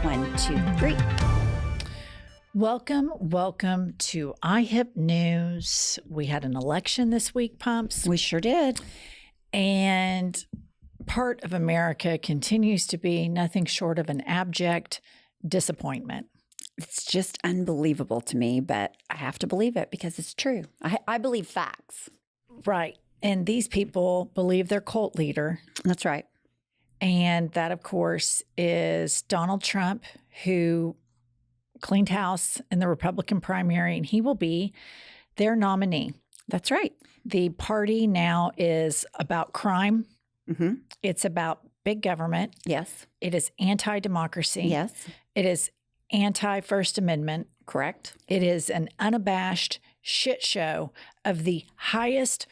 1, 2, 3. Welcome to IHIP News. We had an election this week, Pumps. We sure did. And part of America continues to be nothing short of an abject disappointment. It's just unbelievable to me, but I have to believe it because it's true. I believe facts. Right. And these people believe their cult leader. That's right. And that, of course, is Donald Trump, who cleaned house in the Republican primary, and he will be their nominee. That's right. The party now is about crime. Mm-hmm. It's about big government. Yes. It is anti-democracy. Yes. It is anti-First Amendment. Correct. It is an unabashed shit show of the highest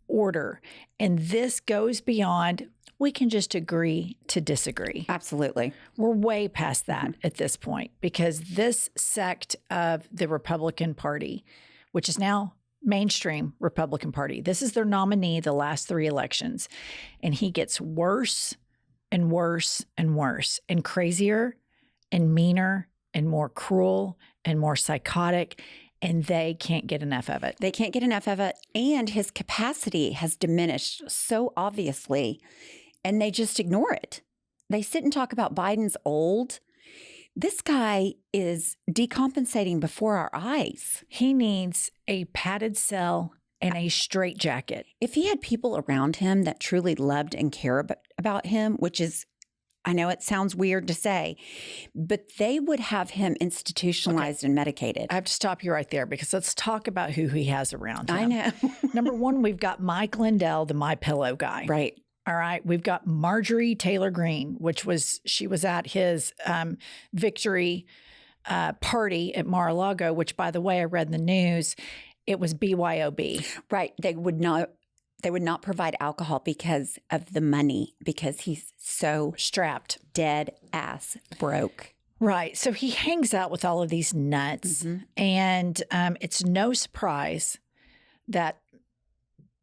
order. And this goes beyond, we can just agree to disagree. Absolutely. We're way past that at this point, because this sect of the Republican Party, which is now mainstream Republican Party, this is their nominee the last 3 elections. And he gets worse and worse and worse and crazier and meaner and more cruel and more psychotic. And they can't get enough of it. They can't get enough of it. And his capacity has diminished so obviously. And they just ignore it. They sit and talk about Biden's old. This guy is decompensating before our eyes. He needs a padded cell and a straitjacket. If he had people around him that truly loved and cared about him, which is, I know it sounds weird to say, but they would have him institutionalized and medicated. I have to stop you right there because let's talk about who he has around him. I know. Number one, we've got Mike Lindell, the MyPillow guy. Right. All right. We've got Marjorie Taylor Greene, she was at his victory party at Mar-a-Lago, which, by the way, I read in the news, it was BYOB. Right. They would not provide alcohol because of the money, because he's so Strapped. dead ass broke. Right. So he hangs out with all of these nuts. Mm-hmm. And it's no surprise that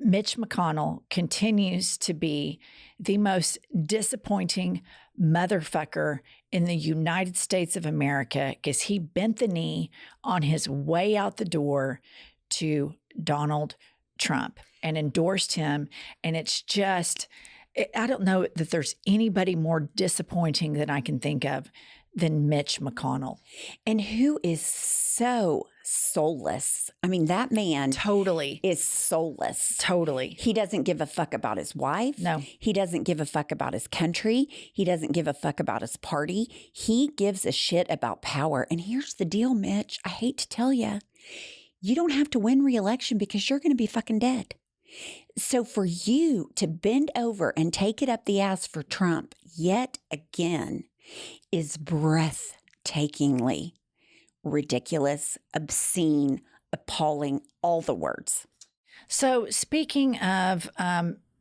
Mitch McConnell continues to be the most disappointing motherfucker in the United States of America, because he bent the knee on his way out the door to Donald Trump and endorsed him. And it's just, I don't know that there's anybody more disappointing than I can think of than Mitch McConnell. And who is so soulless. I mean, that man Totally. is soulless. Totally. He doesn't give a fuck about his wife. No. He doesn't give a fuck about his country. He doesn't give a fuck about his party. He gives a shit about power. And here's the deal, Mitch. I hate to tell you, you don't have to win re-election because you're going to be fucking dead. So for you to bend over and take it up the ass for Trump yet again is breathtakingly ridiculous, obscene, appalling, all the words. So speaking of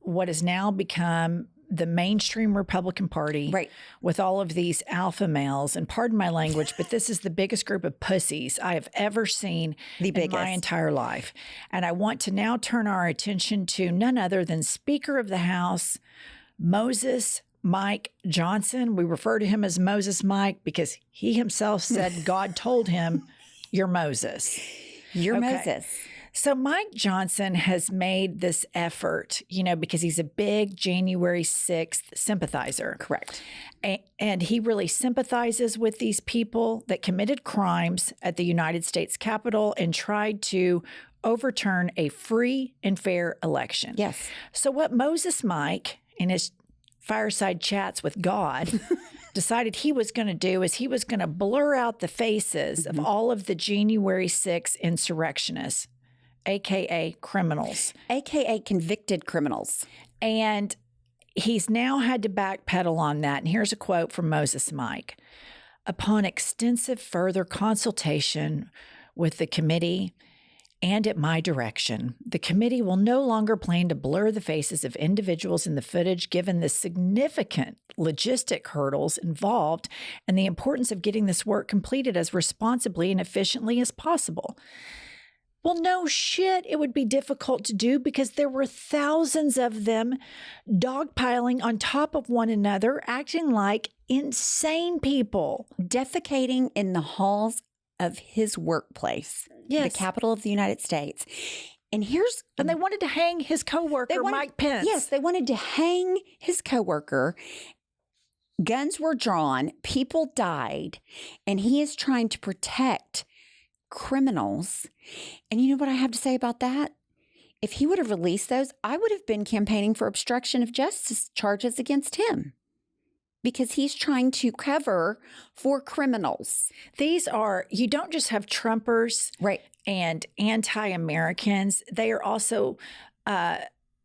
what has now become the mainstream Republican Party, Right. with all of these alpha males, and pardon my language, but this is the biggest group of pussies I have ever seen in my entire life. And I want to now turn our attention to none other than Speaker of the House, Moses Mike Johnson. We refer to him as Moses Mike because he himself said God told him, "You're Moses." You're Okay. Moses. So Mike Johnson has made this effort, because he's a big January 6th sympathizer. Correct. And he really sympathizes with these people that committed crimes at the United States Capitol and tried to overturn a free and fair election. Yes. So what Moses Mike, in his fireside chats with God, decided he was going to do is he was going to blur out the faces of all of the January 6th insurrectionists, AKA criminals. AKA convicted criminals. And he's now had to backpedal on that. And here's a quote from Moses Mike. Upon extensive further consultation with the committee and at my direction, the committee will no longer plan to blur the faces of individuals in the footage given the significant logistic hurdles involved and the importance of getting this work completed as responsibly and efficiently as possible. Well, no shit, it would be difficult to do because there were thousands of them dogpiling on top of one another, acting like insane people. Defecating in the halls of his workplace, Yes. the capital of the United States. And they wanted to hang his coworker, Mike Pence. Yes, they wanted to hang his coworker. Guns were drawn, people died, and he is trying to protect criminals. And you know what I have to say about that? If he would have released those, I would have been campaigning for obstruction of justice charges against him because he's trying to cover for criminals. You don't just have Trumpers Right. and anti-Americans. They are also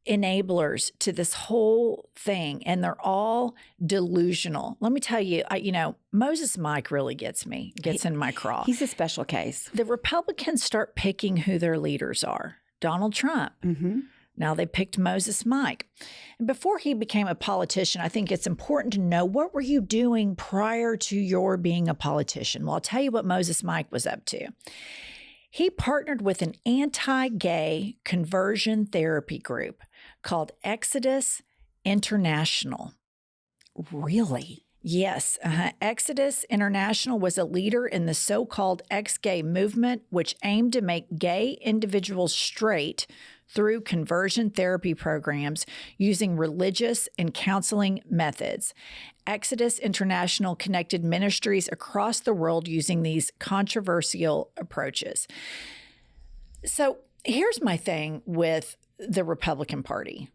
enablers to this whole thing, and they're all delusional. Let me tell you, Moses Mike really gets in my craw. He's a special case. The Republicans start picking who their leaders are. Donald Trump. Mm-hmm. Now they picked Moses Mike. And before he became a politician, I think it's important to know, what were you doing prior to your being a politician? Well, I'll tell you what Moses Mike was up to. He partnered with an anti-gay conversion therapy group called Exodus International. Really? Yes. Exodus International was a leader in the so-called ex-gay movement, which aimed to make gay individuals straight through conversion therapy programs using religious and counseling methods. Exodus International connected ministries across the world using these controversial approaches. So here's my thing with the Republican Party.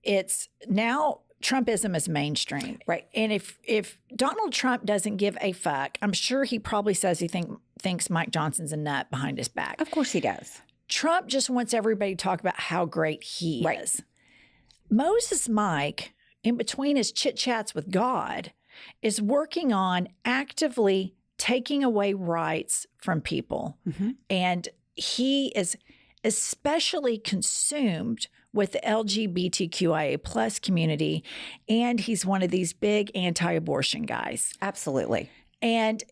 It's now Trumpism is mainstream. Right. And if Donald Trump doesn't give a fuck, I'm sure he probably says he thinks Mike Johnson's a nut behind his back. Of course he does. Trump just wants everybody to talk about how great he is. Moses Mike, in between his chit-chats with God, is working on actively taking away rights from people. Mm-hmm. And he is especially consumed with the LGBTQIA plus community. And he's one of these big anti-abortion guys. Absolutely. And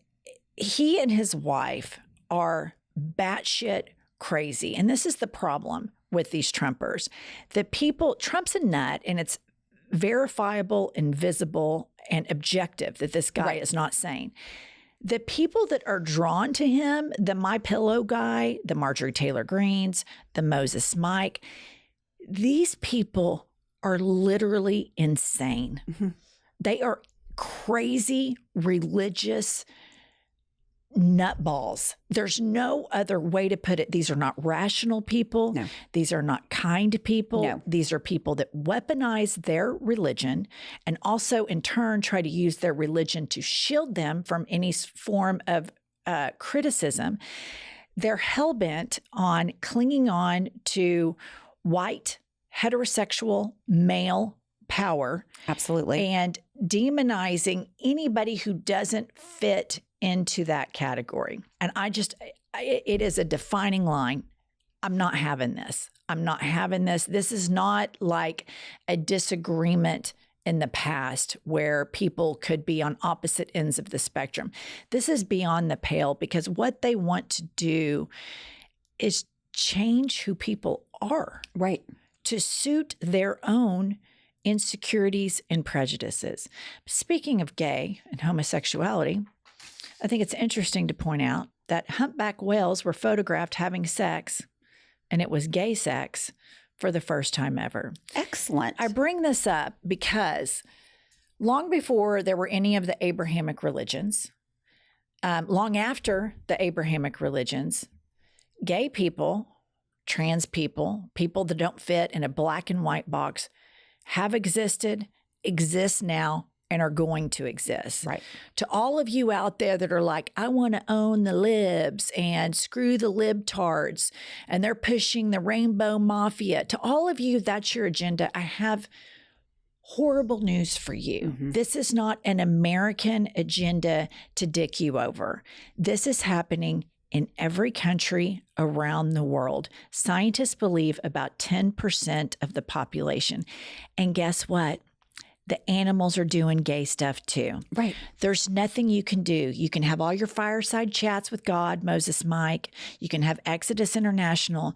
he and his wife are batshit crazy. And this is the problem with these Trumpers. Trump's a nut, and it's verifiable and visible and objective that this guy is not sane. The people that are drawn to him, the MyPillow guy, the Marjorie Taylor Greens, the Moses Mike, these people are literally insane. Mm-hmm. They are crazy, religious nutballs. There's no other way to put it. These are not rational people. No. These are not kind people. No. These are people that weaponize their religion and also in turn try to use their religion to shield them from any form of criticism. They're hell-bent on clinging on to white, heterosexual, male power. Absolutely. And demonizing anybody who doesn't fit into that category. And it is a defining line. I'm not having this. I'm not having this. This is not like a disagreement in the past where people could be on opposite ends of the spectrum. This is beyond the pale because what they want to do is change who people are. Right. To suit their own insecurities and prejudices. Speaking of gay and homosexuality, I think it's interesting to point out that humpback whales were photographed having sex, and it was gay sex for the first time ever. Excellent. I bring this up because long before there were any of the Abrahamic religions, long after the Abrahamic religions, gay people, trans people, people that don't fit in a black and white box have existed, exist now, and are going to exist. Right. To all of you out there that are like, I want to own the libs and screw the libtards, and they're pushing the rainbow mafia. To all of you, that's your agenda. I have horrible news for you. Mm-hmm. This is not an American agenda to dick you over. This is happening in every country around the world. Scientists believe about 10% of the population. And guess what? the animals are doing gay stuff too. Right. There's nothing you can do. You can have all your fireside chats with God, Moses Mike. You can have Exodus International.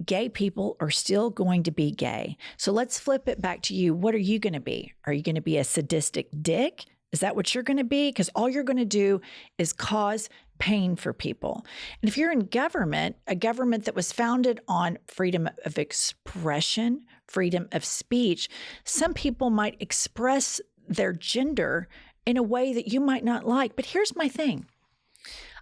Gay people are still going to be gay. So let's flip it back to you. What are you going to be? Are you going to be a sadistic dick? Is that what you're going to be? Because all you're going to do is cause pain for people. And if you're in government, a government that was founded on freedom of expression, freedom of speech, some people might express their gender in a way that you might not like. But here's my thing.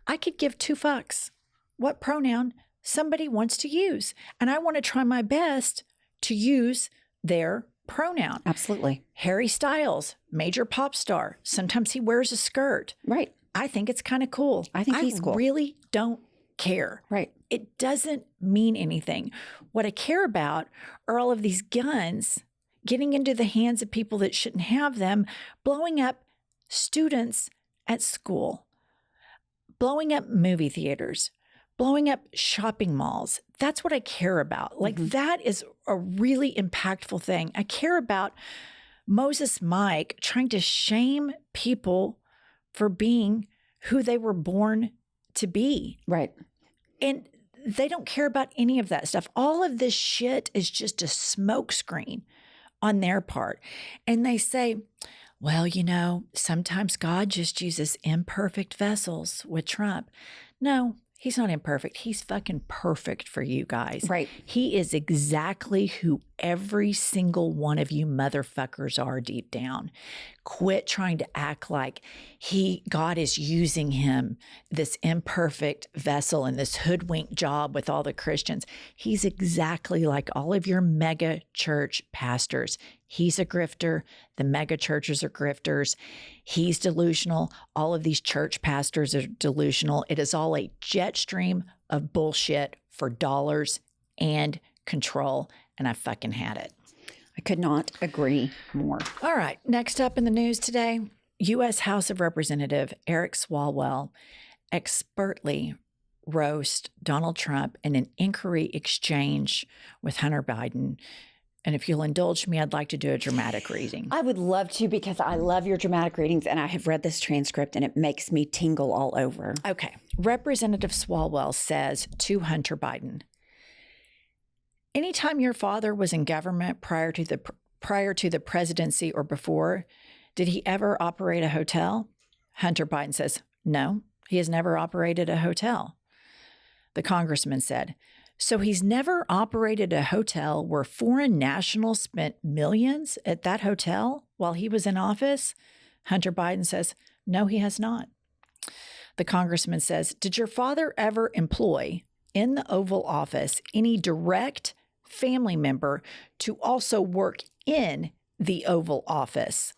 I could give two fucks what pronoun somebody wants to use. And I want to try my best to use their pronoun. Absolutely. Harry Styles, major pop star. Sometimes he wears a skirt. Right. I think it's kind of cool. I think he's cool. I really don't care. Right. It doesn't mean anything. What I care about are all of these guns getting into the hands of people that shouldn't have them, blowing up students at school, blowing up movie theaters, blowing up shopping malls. That's what I care about. Like that is a really impactful thing. I care about Moses Mike trying to shame people for being who they were born to be. Right. And they don't care about any of that stuff. All of this shit is just a smokescreen on their part. And they say, well, you know, sometimes God just uses imperfect vessels with Trump. No, he's not imperfect. He's fucking perfect for you guys. Right. He is exactly who every single one of you motherfuckers are deep down. Quit trying to act like God is using him, this imperfect vessel and this hoodwink job with all the Christians. He's exactly like all of your mega church pastors. He's a grifter. The mega churches are grifters. He's delusional. All of these church pastors are delusional. It is all a jet stream of bullshit for dollars and control. And I fucking had it. I could not agree more. All right. Next up in the news today, U.S. House of Representative Eric Swalwell expertly roast Donald Trump in an inquiry exchange with Hunter Biden. And if you'll indulge me, I'd like to do a dramatic reading. I would love to because I love your dramatic readings and I have read this transcript and it makes me tingle all over. Okay. Representative Swalwell says to Hunter Biden, anytime your father was in government prior to the presidency or before, did he ever operate a hotel? Hunter Biden says, no, he has never operated a hotel. The congressman said, so he's never operated a hotel where foreign nationals spent millions at that hotel while he was in office? Hunter Biden says, no, he has not. The congressman says, did your father ever employ in the Oval Office any direct family member to also work in the Oval Office?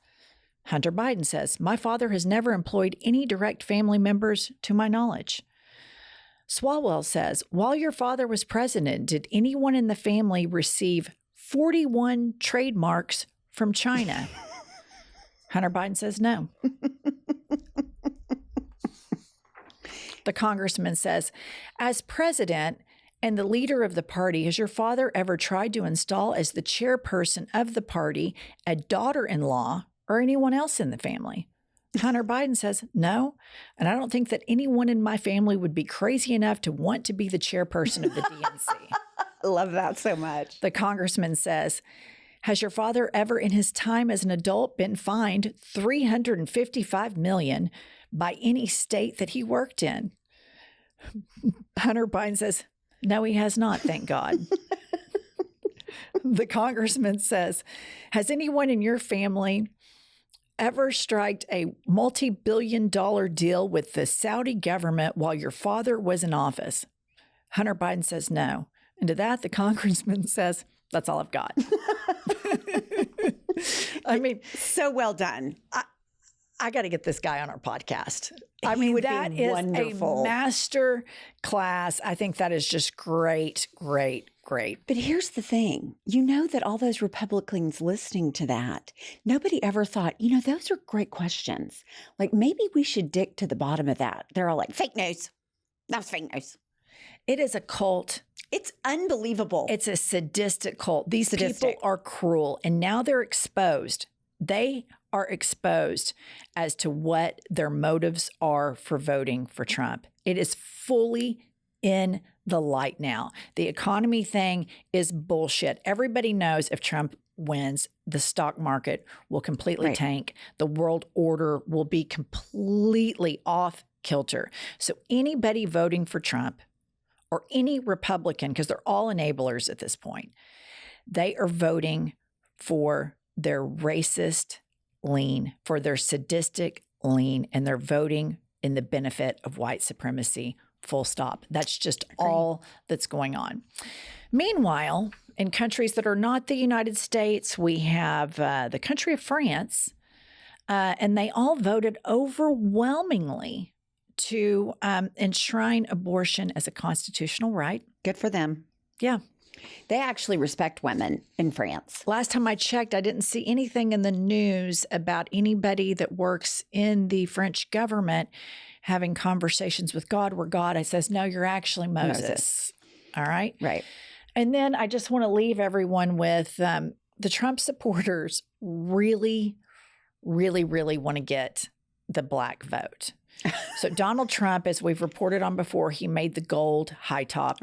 Hunter Biden says, my father has never employed any direct family members to my knowledge. Swalwell says, while your father was president, did anyone in the family receive 41 trademarks from China? Hunter Biden says no. The congressman says, as president and the leader of the party, has your father ever tried to install as the chairperson of the party a daughter-in-law or anyone else in the family? Hunter Biden says, no, and I don't think that anyone in my family would be crazy enough to want to be the chairperson of the DNC. I love that so much. The congressman says, has your father ever in his time as an adult been fined $355 million by any state that he worked in? Hunter Biden says, no, he has not, thank God. The congressman says, has anyone in your family ever striked a multi-billion-dollar deal with the Saudi government while your father was in office? Hunter Biden says no. And to that, the congressman says, that's all I've got. I mean, so well done. I got to get this guy on our podcast. I He mean, would that be is wonderful. a master class. I think that is just great, great, great. But here's the thing. You know that all those Republicans listening to that, nobody ever thought, you know, those are great questions. Like maybe we should dig to the bottom of that. They're all like, fake news. That's fake news. It is a cult. It's unbelievable. It's a sadistic cult. These people are cruel, and now they're exposed. They are exposed as to what their motives are for voting for Trump. It is fully in the light now. The economy thing is bullshit. Everybody knows if Trump wins, the stock market will completely tank. The world order will be completely off kilter. So anybody voting for Trump or any Republican, because they're all enablers at this point, they are voting for their racist lean, for their sadistic lean, and they're voting in the benefit of white supremacy, full stop. That's just all that's going on. Meanwhile, in countries that are not the United States, we have the country of France, and they all voted overwhelmingly to enshrine abortion as a constitutional right. Good for them. Yeah. They actually respect women in France. Last time I checked, I didn't see anything in the news about anybody that works in the French government having conversations with God where God says, no, you're actually Moses. All right? Right. And then I just want to leave everyone with the Trump supporters really, really, really want to get the black vote. So Donald Trump, as we've reported on before, he made the gold high top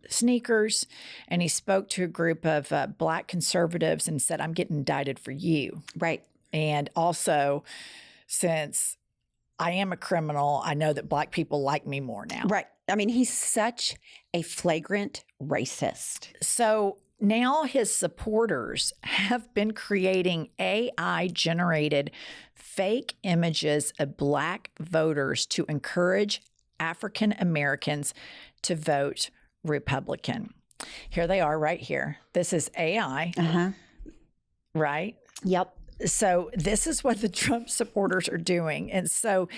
sneakers, and he spoke to a group of black conservatives and said, I'm getting indicted for you. Right. And also, since I am a criminal, I know that black people like me more now. Right. I mean, he's such a flagrant racist. So now his supporters have been creating AI-generated fake images of black voters to encourage African Americans to vote Republican. Here they are right here. This is AI, right? Yep. So this is what the Trump supporters are doing. And so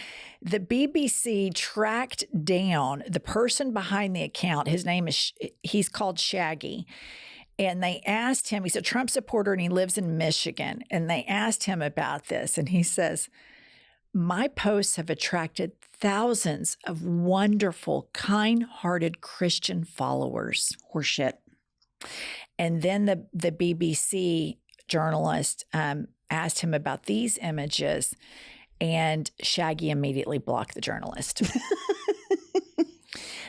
the BBC tracked down the person behind the account. His name is, he's called Shaggy. And they asked him, he's a Trump supporter and he lives in Michigan. And they asked him about this. And he says, my posts have attracted thousands of wonderful, kind-hearted Christian followers. Horseshit. And then the BBC journalist asked him about these images, and Shaggy immediately blocked the journalist.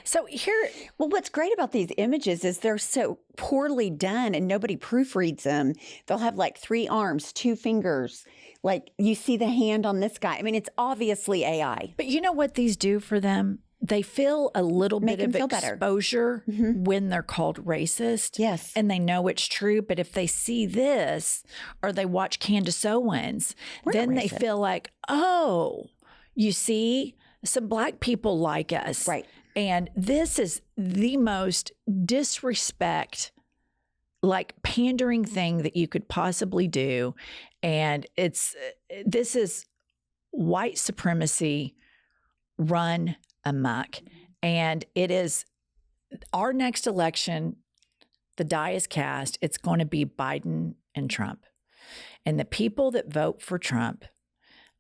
So here, well, what's great about these images is they're so poorly done and nobody proofreads them. They'll have like 3 arms, 2 fingers. Like you see the hand on this guy. I mean, it's obviously AI. But you know what these do for them? They feel a little bit of exposure when they're called racist. Yes. And they know it's true. But if they see this or they watch Candace Owens, then they feel like, oh, you see, some black people like us. Right. And this is the most disrespect, like pandering thing that you could possibly do. And this is white supremacy run amok. And it is our next election, the die is cast. It's going to be Biden and Trump. And the people that vote for Trump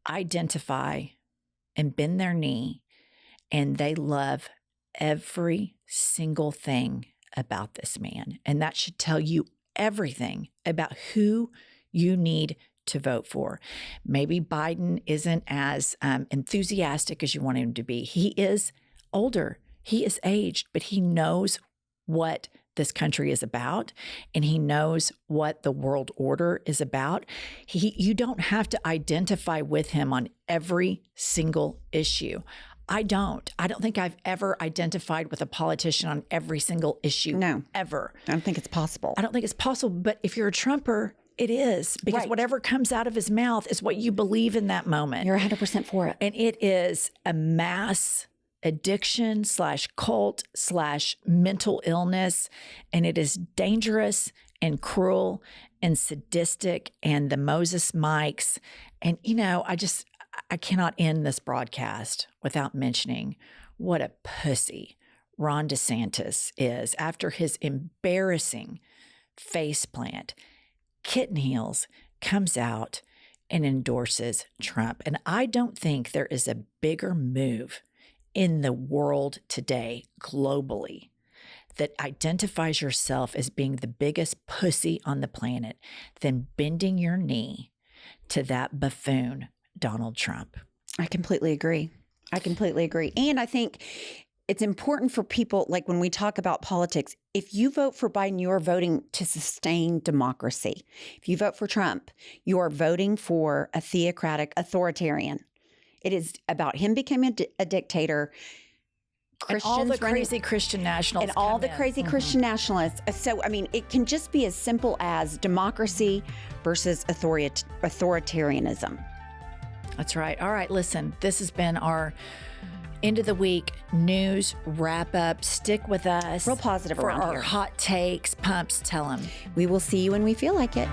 identify and bend their knee, and they love every single thing about this man. And that should tell you everything about who you need to vote for. Maybe Biden isn't as enthusiastic as you want him to be. He is older. He is aged, but he knows what this country is about, and he knows what the world order is about. You don't have to identify with him on every single issue. I don't think I've ever identified with a politician on every single issue. No. Ever. I don't think it's possible. I don't think it's possible. But if you're a Trumper, it is, because whatever comes out of his mouth is what you believe in that moment. You're 100% for it. And it is a mass addiction / cult / mental illness. And it is dangerous and cruel and sadistic, and the Moses mics. And, you know, I cannot end this broadcast without mentioning what a pussy Ron DeSantis is after his embarrassing faceplant. Kitten Heels comes out and endorses Trump. And I don't think there is a bigger move in the world today, globally, that identifies yourself as being the biggest pussy on the planet than bending your knee to that buffoon, Donald Trump. I completely agree. And I think it's important for people, like when we talk about politics, if you vote for Biden, you are voting to sustain democracy. If you vote for Trump, you are voting for a theocratic authoritarian. It is about him becoming a dictator. Christians and all the crazy Christian nationalists. And all the crazy Christian nationalists. So, I mean, it can just be as simple as democracy versus authoritarianism. That's right. All right, listen, this has been our end of the week news wrap up. Stick with us. Real positive for around our here. Hot takes, pumps, tell them. We will see you when we feel like it.